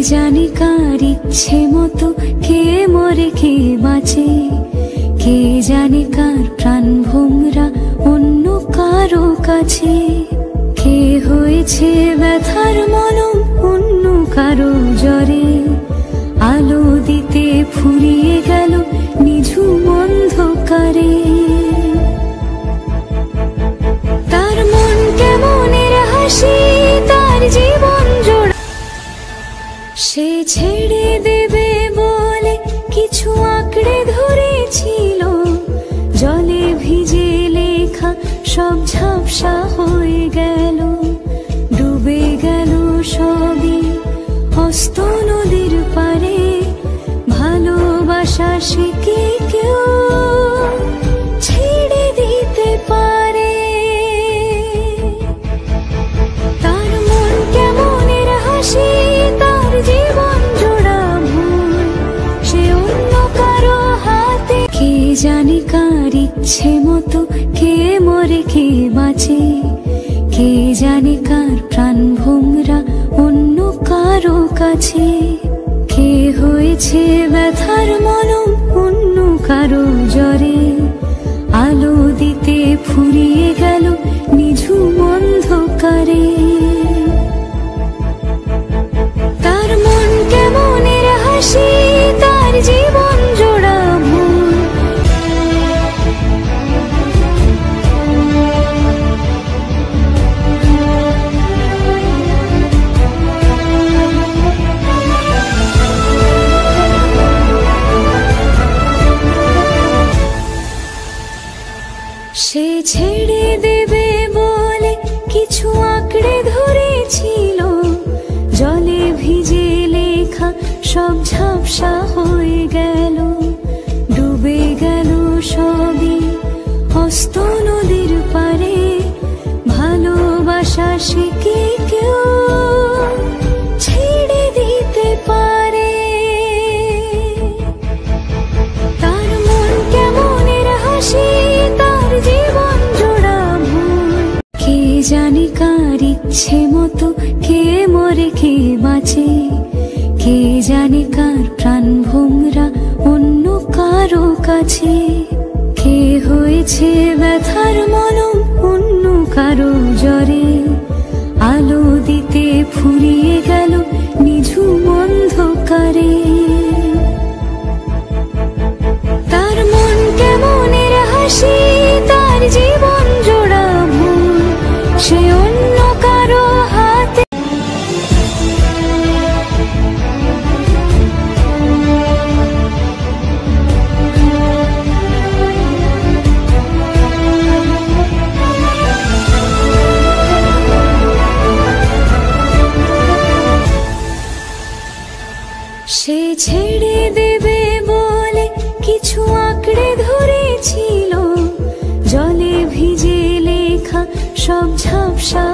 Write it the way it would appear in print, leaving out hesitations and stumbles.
জানে কার ইচ্ছে মতো কে মরে কে বাঁচে, কে জানে কার প্রাণ ভোমরা অন্য কারো কাছে, কে হয়েছে ব্যথার মলম অন্য কারো জ্বরে, আলো দিতে ফুরিয়ে গেল নিঝুম অন্ধকারে। তার মন কেমনের হাসি, তার জীবন জোড়া সে ছেড়ে দেবে বলে কিছু আঁকড়ে ধরেছিল, জলে ভিজে লেখা সব ঝাপসা হয়ে গেল, ডুবে গেল সবই হস্ত নদীর পারে। ভালোবাসা সে কি কেউ ছেড়ে দিতে পারে? তার মন কেমনের হাসি, তার জীবন জোড়া ভুল, সে অন্য কারো হাতে। কে জানে কার ইচ্ছে মতো কে মরে কে বাঁচে, কে জানে কার প্রাণ ভোমরা অন্য কারো কাছে, কে হয়েছে ব্যথার মলম অন্য কারো জ্বরে, আলো দিতে ফুরিয়ে গেল নিঝুম অন্ধকারে। তার মন কেমনের হাসি, তার জীবন জোড়া ভুল। সে ছেড়ে দেবে বলে কিছু আঁকড়ে ধরেছিল, জলে ভিজে লেখা সব ঝাপসা হয়ে গেল, ডুবে গেল সবই হস্ত নদীর পারে। ভালোবাসা সে কি কেউ ছেড়ে দিতে পারে? তার মন কেমনের হাসি, তার জীবন জোড়া ভুল। কে জানে কার ইচ্ছে মতো কে মরে কে বাঁচে, কে জানে কার প্রাণ ভোমরা অন্য কারো কাছে, কে হয়েছে ব্যথার মলম অন্য কারো জ্বরে, আলো দিতে ফুরিয়ে গেল নিঝুম অন্ধকারে। তার মন কেমনের হাসি, তার জীবন জোড়া ভুল, সে অন্য কারো হাতে। সে ছেড়ে দেবে বলে কিছু আঁকড়ে ধরেছিল, জলে ভিজে লেখা সব ঝাপসা